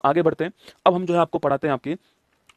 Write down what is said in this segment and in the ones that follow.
आगे बढ़ते हैं। अब हम जो है आपको पढ़ाते हैं आपके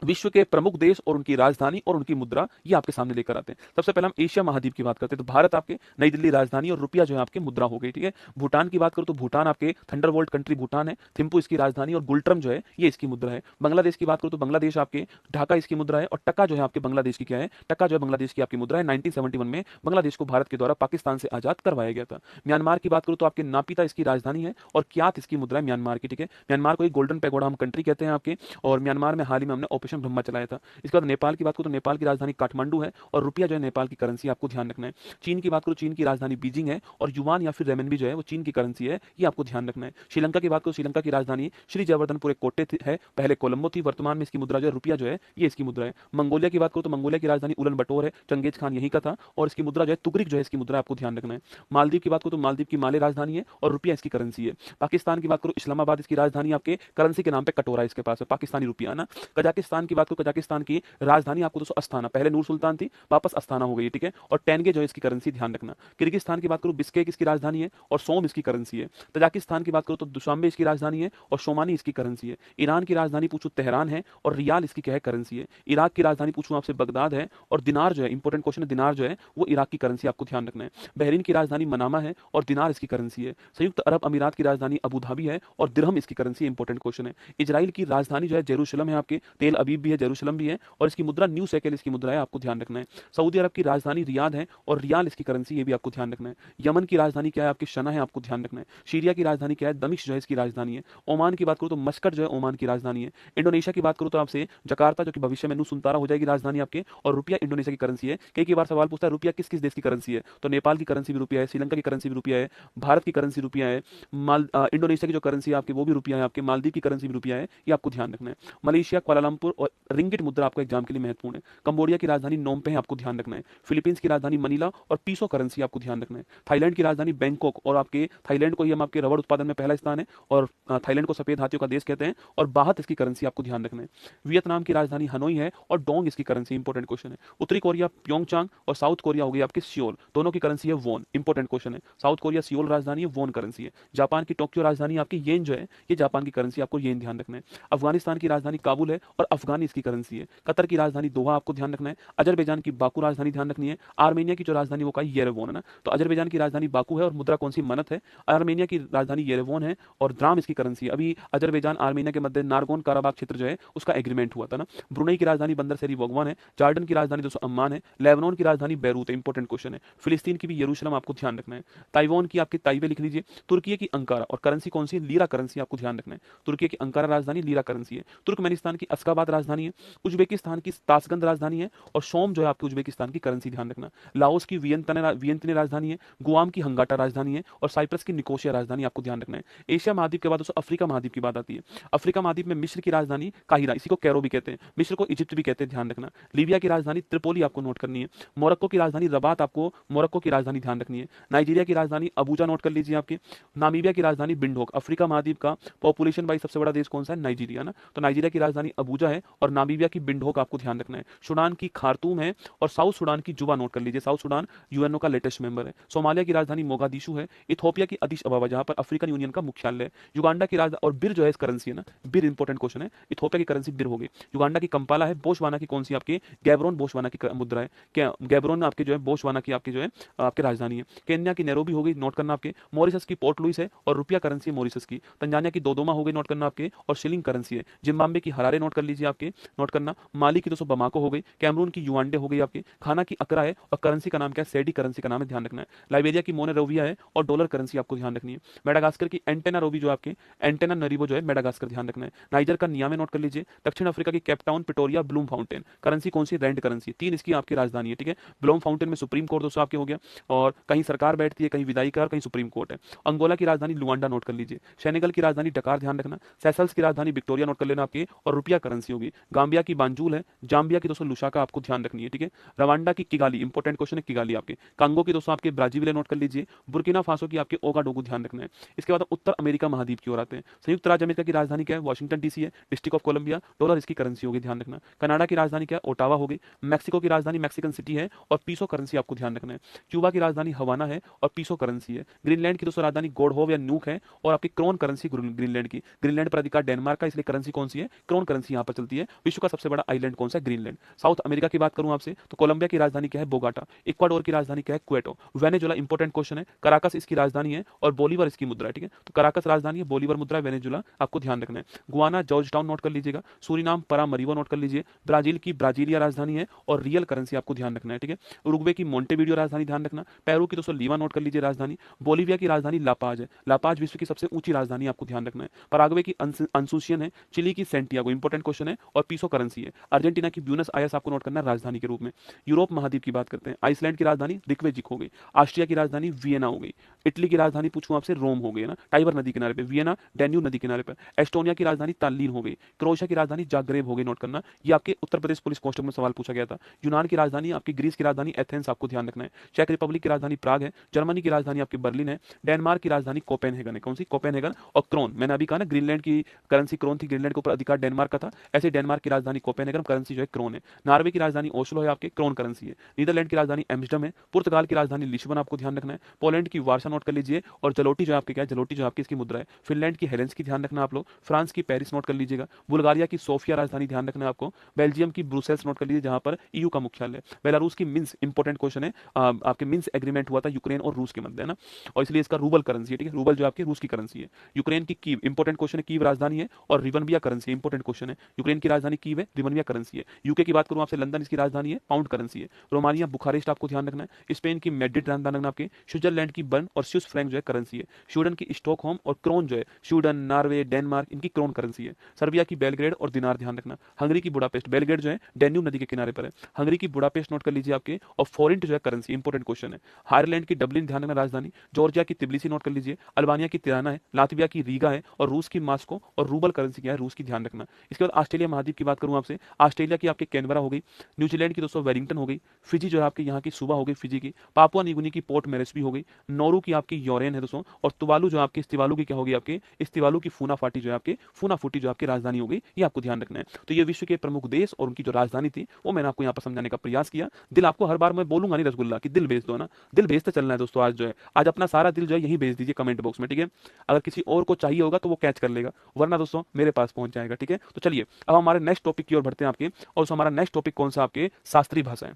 विश्व के प्रमुख देश और उनकी राजधानी और उनकी मुद्रा ये आपके सामने लेकर आते हैं। सबसे पहले हम एशिया महाद्वीप की बात करते हैं, तो भारत आपके नई दिल्ली राजधानी और रुपया जो है आपके मुद्रा हो गई, ठीक है। भूटान की बात करो तो भूटान आपके थंडरबोल्ट कंट्री भूटान है, थिम्पू इसकी राजधानी और गुलट्रम जो है ये इसकी मुद्रा है। बांग्लादेश की बात करो तो बांग्लादेश आपके ढाका इसकी मुद्रा है, और टका जो है आपके बांग्लादेश की क्या है, टका जो है बांग्लादेश की आपकी मुद्रा है। 1971 में बांग्लादेश को भारत के द्वारा पाकिस्तान से आजाद करवाया गया था। म्यांमार की बात करो तो आपके नापिता इसकी राजधानी है और क्यात इसकी मुद्रा है म्यांमार की, ठीक है। म्यांमार को एक गोल्डन पैगोडा हम कंट्री कहते हैं आपके, और म्यांमार में हाल ही में हमने ऑपरेशन ब्रह्मा चलाया था। इसके बाद नेपाल की बात करो तो नेपाल की राजधानी काठमांडू है और रुपया जो है नेपाल की करेंसी, आपको ध्यान रखना है। चीन की बात करो, चीन की राजधानी बीजिंग है और युवान या फिर रेमनबी जो है वो चीन की करेंसी है, ये आपको ध्यान रखना है। श्रीलंका की बात करो, श्रीलंका की राजधानी श्री जयवर्धनपुर एक कोटे है, पहले कोलंबो थी, वर्तमान में इसकी मुद्रा जो है रुपया जो है ये इसकी मुद्रा है। मंगोलिया की बात करो तो मंगोलिया की राजधानी उलन बटोर है, चंगेज खान यहीं का था, और इसकी मुद्रा जो है तुगरिक जो है इसकी मुद्रा आपको ध्यान रखना है। मालदीव की बात करो तो मालदीव की माले राजधानी है और रुपया इसकी करेंसी है। पाकिस्तान की बात करो, इस्लामाबाद इसकी राजधानी, आपके करेंसी के नाम पे कटोरा इसके पास है, पाकिस्तानी रुपया ना। कजाकिस्तान की बात करो, कजाकिस्तान की राजधानी आपको दोस्तों अस्थाना, पहले नूर सुल्तान थी, वापस अस्थाना हो गई, ठीक है। और टेनगे जो है इसकी करेंसी ध्यान रखना। किर्गिस्तान की बात करो, बिस्केक इसकी राजधानी है और सोम इसकी करेंसी है। तजाकिस्तान की बात करो तो दुशांबे इसकी राजधानी है और शोमानी इसकी करेंसी है। ईरान की राजधानी पूछूं तेहरान है और रियाल इसकी क्या है, करेंसी है। इराक की राजधानी पूछूं आपसे बगदाद है और दिनार जो है, इंपॉर्टेंट क्वेश्चन है, दिनार जो है वो इराक की करेंसी, आपको ध्यान रखना है। बहरीन की राजधानी मनामा है और दिनार इसकी करेंसी है। संयुक्त अरब अमीरात की राजधानी अबू धाबी है और दिरहम इसकी करेंसी, इंपॉर्टेंट क्वेश्चन है। इजराइल की राजधानी जो है जेरूशलम है, आपके तेल अबीब भी है, जेरूशलम भी है, और इसकी मुद्रा न्यू शेकेल इसकी मुद्रा है, आपको ध्यान रखना है। सऊदी अरब की राजधानी रियाद है और रियाल इसकी करेंसी, ये भी आपको ध्यान रखना है। यमन की राजधानी क्या है, आपकी शना है, आपको ध्यान रखना है। सीरिया की राजधानी क्या है, दमिश्क जो है इसकी राजधानी है। ओमान की बात करो तो मस्कट जो है ओमान की राजधानी है। इंडोनेशिया की बात करो तो आपसे जकार्ता, जो कि भविष्य में सुनतारा हो जाएगी राजधानी आपके, और रुपया इंडोनेशिया की करेंसी है। कई बार सवाल पूछता है रुपया किस किस देश की करेंसी है, तो नेपाल की करेंसी भी रुपया है, श्रीलंका की करेंसी भी रुपया है, भारत की करेंसी रुपया है, इंडोनेशिया की जो करेंसी है आपकी वो भी रुपया है, आपके मालदीव की करेंसी भी रुपया है, ये आपको ध्यान रखना है। मलेशिया कुआलालंपुर और रिंगिट मुद्रा आपको एग्जाम के लिए महत्वपूर्ण है। कंबोडिया की राजधानी नोम पे है, आपको ध्यान रखना है। फिलीपींस की राजधानी मनीला और पीसो करेंसी, आपको ध्यान रखना है। थाईलैंड की राजधानी बैंकॉक, और आपके थाईलैंड को ही हम आपके रबड़ उत्पादन में पहला स्थान है, और थाईलैंड को सफेद हाथियों का देश कहते हैं, और बाहत इसकी करेंसी, आपको ध्यान रखना है। वियतनाम की राजधानी हनोई है और डोंग इसकी करेंसी, इंपॉर्टेंट क्वेश्चन है। उत्तरी कोरिया प्योंगचांग और साउथ कोरिया हो गई आपकी सियोल, दोनों की करेंसी है वोन, इंपॉर्टेंट क्वेश्चन है। साउथ कोरिया सियोल राजधानी है, वोन करेंसी है। जापान की टोक्यो राजधानी आपकी येन जो है ये जापान की करेंसी, आपको येन ध्यान रखना है। अफगानिस्तान की राजधानी काबुल है और अफगानी इसकी करेंसी है। कतर की राजधानी दोहा, आपको ध्यान रखना है। अजरबैजान की बाकू राजधानी ध्यान रखनी है। आर्मेनिया की जो राजधानी वो का येरेवोन है ना, तो अजरबैजान की राजधानी बाकू है और मुद्रा कौन सी, मनत है। आर्मेनिया की राजधानी येरेवोन है और द्राम इसकी करेंसी है। अभी अजरबैजान आर्मेनिया के मध्य नारगोन काराबाग क्षेत्र जो है उसका एग्रीमेंट हुआ था ना। ब्रुनई की राजधानी बंदर सेरी वगवान है। जॉर्डन की राजधानी दोस्तों अम्मान है। लेबनान की राजधानी बैरूत है, इंपॉर्टेंट क्वेश्चन है। फिलिस्तीन की भी यरूशलेम, आपको ध्यान रखना है। ताइवान की आपकी ताइवे लिख लीजिए। तुर्की की अंकारा, और करेंसी कौन सी, लीरा करेंसी, आपको ध्यान रखना है। तुर्की की अंकारा राजधानी लीरा करेंसी है। तुर्कमेनिस्तान की अस्काबाद राजधानी है। उज्बेकिस्तान की ताशकंद राजधानी है और शोम जो है आपकी उज्बेकिस्तान की करेंसी, ध्यान रखना। लाओस की वियंतने राजधानी है। गुआम की हंगाटा राजधानी है और साइप्रस की निकोशिया राजधानी, आपको ध्यान रखना है। एशिया महाद्वीप के बाद दोस्तों अफ्रीका महाद्वीप की बात आती है। अफ्रीका महाद्वीप में मिस्र की राजधानी काहिरा, इसी को कैरो भी कहते हैं, मिस्र को इजिप्ट भी कहते हैं, ध्यान रखना। लीबिया की राजधानी त्रिपोली, आपको नोट करनी है। मोरक्को की राजधानी रबात, आपको मोरक्को की राजधानी ध्यान रखनी है। नाइजीरिया की राजधानी अबूजा, नोट कर लीजिए आपके। नामीबिया की राजधानी बिंडोक। अफ्रीका महाद्वीप का पॉपुलेशन वाइज सबसे बड़ा देश कौन सा है, नाइजीरिया ना, तो नाइजीरिया की राजधानी अबूजा है और नामीबिया की बिंडोक, आपको ध्यान रखना है। सूडान की खार्तूम है और साउथ सूडान की जुबा, नोट कर लीजिए। साउथ सूडान यूएनओ का लेटेस्ट मेंबर है। सोमालिया की राजधानी मोगादिशु है। इथोपिया की अदिश अबाबा, जहां पर अफ्रीकन यूनियन का मुख्यालय है। युगांडा की राजधानी, और बिर जो है इस करेंसी है ना, बिर इंपॉर्टेंट क्वेश्चन है, इथोपिया की करेंसी बिर होगी। युगांडा की कंपाला है। बोशवाना की कौन सी, आपकी गैब्रोन बोशवाना की मुद्रा है। क्या गैब्रोन आपके जो है बोशवाना की आपकी जो है आपकी राजधानी है। केन्या की नैरोबी हो गई, नोट करना आपके। मॉरिशस की पोर्ट लुइस है और रुपया करेंसी है मॉरिशस की। तंजानिया की दोदोमा हो गई, नोट करना आपके, और शिलिंग करेंसी है। जिम्बाब्वे की हरारे, नोट कर लीजिए आपके, नोट करना। माली की दोस्तों बमाको हो गई। कैमरून की युआंडे हो गई आपकी। खाना की अकरा है और करेंसी का नाम क्या है, सेडी करेंसी का नाम है, ध्यान रखना है। लाइबेरिया की मोनेरोविया है और डॉलर करेंसी, आपको ध्यान रखनी है। मेडागास्कर की एंटेना रोबी जो आपके एंटेना नरीबो जो है मेडागास्कर, ध्यान रखना है। नाइजर का नियामे, नोट कर लीजिए। दक्षिण अफ्रीका की केपटाउन पिटोरिया ब्लूम फाउंटेन, करेंसी कौन सी, रैंड करेंसी, तीन इसकी आपकी राजधानी है, ठीक है। ब्लूम फाउंटेन में सुप्रीम कोर्ट दोस्तों आपके हो गया, और कहीं सरकार बैठती है, कहीं विधायी का, और कहीं सुप्रीम कोर्ट है। अंगोला की राजधानी लुआंडा, नोट कर लीजिए। सेनेगल की राजधानी डकार, ध्यान रखना। सेशल्स की राजधानी विक्टोरिया, नोट कर लेना आपकी, और रुपया करेंसी होगी। होगी। गांबिया की बांजुल है, जाम्बिया की दोस्तों लुसाका आपको ध्यान रखनी है, ठीक है। रवांडा की किगाली, इंपॉर्टेंट क्वेश्चन है किगाली आपके। कांगो की दोस्तों आपके ब्राजीविले नोट कर लीजिए। बुर्किना फासो की आपके ओगाडोगु ध्यान रखना है। इसके बाद उत्तर अमेरिका महाद्वीप की ओर आते हैं। संयुक्त राज्य अमेरिका की राजधानी क्या है? वॉशिंगटन डीसी है। डिस्ट्रिक्ट ऑफ कोलंबिया, डॉलर इसकी करेंसी होगी, ध्यान रखना। कनाडा की राजधानी क्या है? ओटावा होगी। मैक्सिको की राजधानी मैक्सिकन सिटी है और पीसो करेंसी आपको ध्यान रखना है। क्यूबा की राजधानी हवाना है और पीसो करेंसी है। ग्रीनलैंड की दोस्तों राजधानी गोडहोव या न्यूक है और आपकी क्रोन करेंसी ग्रीनलैंड की। ग्रीनलैंड पर अधिकार डेनमार्क का, इसलिए करेंसी कौन सी है? क्रोन करेंसी यहाँ पर चलती है। विश्व का सबसे बड़ा आइलैंड कौन सा है? ग्रीनलैंड। साउथ अमेरिका की बात करूं आपसे तो कोलंबिया की राजधानी क्या है? बोगाटा। इक्वाडोर की राजधानी क्या है? क्वेटो। वेनेजुला, इंपॉर्टेंट क्वेश्चन है, कराकस इसकी राजधानी है और बोलीवर इसकी मुद्रा है, ठीक है। तो कराकस राजधानी है, बोलीवर मुद्रा है, वेनेजुला आपको ध्यान रखना है। गुआना जॉर्ज टाउन नोट कर लीजिएगा। सूरीनाम परामरीवो नोट कर लीजिए। ब्राजील की ब्राजीलिया राजधानी है और रियल करेंसी आपको ध्यान रखना है, ठीक है। उरुग्वे की मोंटेवीडियो राजधानी ध्यान रखना। पेरू की दोस्तों लीमा नोट कर लीजिए राजधानी। बोलीविया की राजधानी लापाज है। लापाज विश्व की सबसे ऊंची राजधानी आपको ध्यान रखना है। पराग्वे की अंसुसियन है। चिली की सेंटियागो, इंपॉर्टेंट क्वेश्चन है, और पीसो करेंसी है। अर्जेंटीना की ब्यूनस आयर्स आपको नोट करना है राजधानी के रूप में। यूरोप महाद्वीप की बात करते हैं। आइसलैंड की राजधानी रिकवेजिक हो गई। ऑस्ट्रिया की राजधानी वियना हो गई। इटली की राजधानी पूछूं आपसे रोम हो गई ना, टाइबर नदी किनारे पे, वियना डैन्यूब नदी किनारे पे। एस्टोनिया की राजधानी ताल्लीन हो गई। क्रोएशिया की राजधानी जाग्रेब हो गई, नोट करना। ये आपके उत्तर प्रदेश पुलिस कांस्टेबल में सवाल पूछा गया था। यूनान की राजधानी आपकी, ग्रीस की राजधानी एथेंस आपको ध्यान रखना है। चेक रिपब्लिक की राजधानी प्राग है। जर्मनी की राजधानी आपकी बर्लिन है। डेनमार्क की राजधानी कोपेनहेगन है। कौन सी? कोपेनहेगन। और क्रोन, मैंने अभी कहा ना ग्रीनलैंड की करेंसी क्रोन थी, ग्रीनलैंड के ऊपर अधिकार डेनमार्क का था, ऐसे डेनमार्क की राजधानी कोपेनहेगन, करेंसी जो है क्रोन है। नॉर्वे की राजधानी ओस्लो है आपके, क्रोन करेंसी है। नीदरलैंड की राजधानी एम्स्टर्डम है। पुर्तगाल की राजधानी लिस्बन आपको ध्यान रखना है। पोलैंड की वार्सा नोट कर लीजिए और जलोटी जो आपके क्या है? जलोटी जो आपकी इसकी मुद्रा है। फिनलैंड की हेलेंस की ध्यान रखना आप लोग। फ्रांस की पेरिस नोट कर लीजिएगा। बुल्गारिया की सोफिया राजधानी ध्यान रखना है आपको। बेल्जियम की ब्रुसेल्स नोट कर लीजिए जहां पर ईयू का मुख्यालय है। बेलारूस की मिन्स, इंपॉर्टेंट क्वेश्चन है, आपके मिन्स एग्रीमेंट हुआ था यूक्रेन और रूस के मध्य, है ना, और इसलिए इसका रूबल करेंसी है, ठीक है। रूबल जो आपकी रूस की करेंसी है। यूक्रेन की कीव, इंपॉर्टेंट क्वेश्चन है, कीव राजधानी है और रिवनबिया करेंसी, इंपॉर्टेंट क्वेश्चन है। यूक्रेन की राजधानी कीव है, रिवनबिया करेंसी है। यूके की बात करूं आपसे, लंदन इसकी राजधानी है, पाउंड करेंसी है। रोमानिया बुखारेस्ट आपको ध्यान रखना है। स्पेन की मैड्रिड ध्यान रखना आपके। स्विट्जरलैंड की बर्न और स्विस फ्रैंक जो है करेंसी है। स्वीडन की स्टॉकहोम और क्रोन जो है, स्वीडन, नॉर्वे, डेनमार्क, इनकी क्रोन करेंसी है। सर्बिया की बेलग्रेड और दिनार ध्यान रखना। हंगरी की बुडापेस्ट, बेलग्रेड जो है डैन्यूब नदी के किनारे पर है। हंगरी की बुडापेस्ट नोट कर लीजिए आपके। और फोरेंट जो है करेंसी, इंपॉर्टेंट क्वेश्चन है। आयरलैंड की डबलिन ध्यान रखना राजधानी। जॉर्जिया की तिब्लिसी नोट कर लीजिए। अल्बानिया की तिराना है। लातविया की रीगा है और रूस की मास्को और रूबल करेंसी क्या है? रूस की, ध्यान रखना। इसके बाद ऑस्ट्रेलिया महाद्वीप की बात करूं आपसे, ऑस्ट्रेलिया की आपकी कैनबरा हो गई। न्यूजीलैंड की दोस्तों वेलिंगटन हो गई। फिजी जो है आपके यहाँ की सुबह हो गई फिजी की। पापुआ न्यूगिनी की पोर्ट मेरेस्बी हो गई। नौरू की आपकी यूरेन है दोस्तों। और तुवालू जो आपकी, इस्तिवालू की क्या होगी आपकी? इस्तिवालू की फूना फाटी जो है आपकी, फूना फूटी जो आपकी राजधानी हो गई, ये आपको ध्यान रखना है। तो ये विश्व के प्रमुख देश और उनकी जो राजधानी थी वो मैंने आपको यहाँ पर समझाने का प्रयास किया। दिल आपको हर बार मैं बोलूंगा नहीं रसगुल्ला कि दिल भेज दो ना, दिल भेजते चलना है दोस्तों। आज जो है, आज अपना सारा दिल जो है यही भेज दीजिए कमेंट बॉक्स में, ठीक है। अगर किसी और को चाहिए होगा तो वो कैच कर लेगा, वरना दोस्तों मेरे पास पहुंच जाएगा, ठीक है। तो चलिए अब हमारे नेक्स्ट टॉपिक की ओर बढ़ते हैं आपके, और हमारा नेक्स्ट टॉपिक कौन सा? आपके शास्त्रीय भाषाएं।